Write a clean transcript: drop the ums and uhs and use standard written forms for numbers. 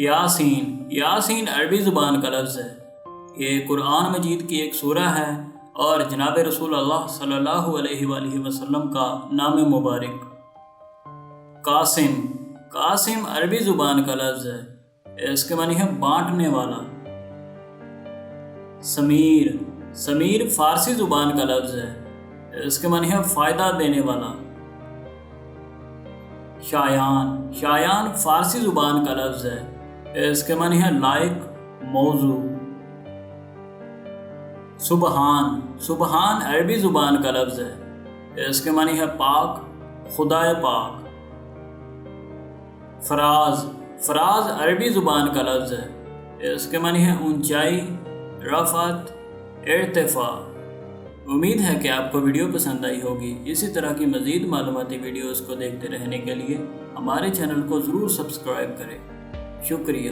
یاسین یاسین عربی زبان کا لفظ ہے۔ یہ قرآن مجید کی ایک سورہ ہے اور جناب رسول اللہ صلی اللہ علیہ وآلہ وسلم کا نام مبارک۔ قاسم قاسم عربی زبان کا لفظ ہے، اس کے معنی ہے بانٹنے والا۔ سمیر سمیر فارسی زبان کا لفظ ہے، اس کے معنی ہے فائدہ دینے والا۔ شایان شایان فارسی زبان کا لفظ ہے، اس کے معنی ہے لائق، موضوع۔ سبحان سبحان عربی زبان کا لفظ ہے، اس کے معنی ہے پاک، خدائے پاک۔ فراز فراز عربی زبان کا لفظ ہے، اس کے معنی ہے اونچائی، رفعت، ارتفاع۔ امید ہے کہ آپ کو ویڈیو پسند آئی ہوگی۔ اسی طرح کی مزید معلوماتی ویڈیوز کو دیکھتے رہنے کے لیے ہمارے چینل کو ضرور سبسکرائب کریں۔ شکریہ۔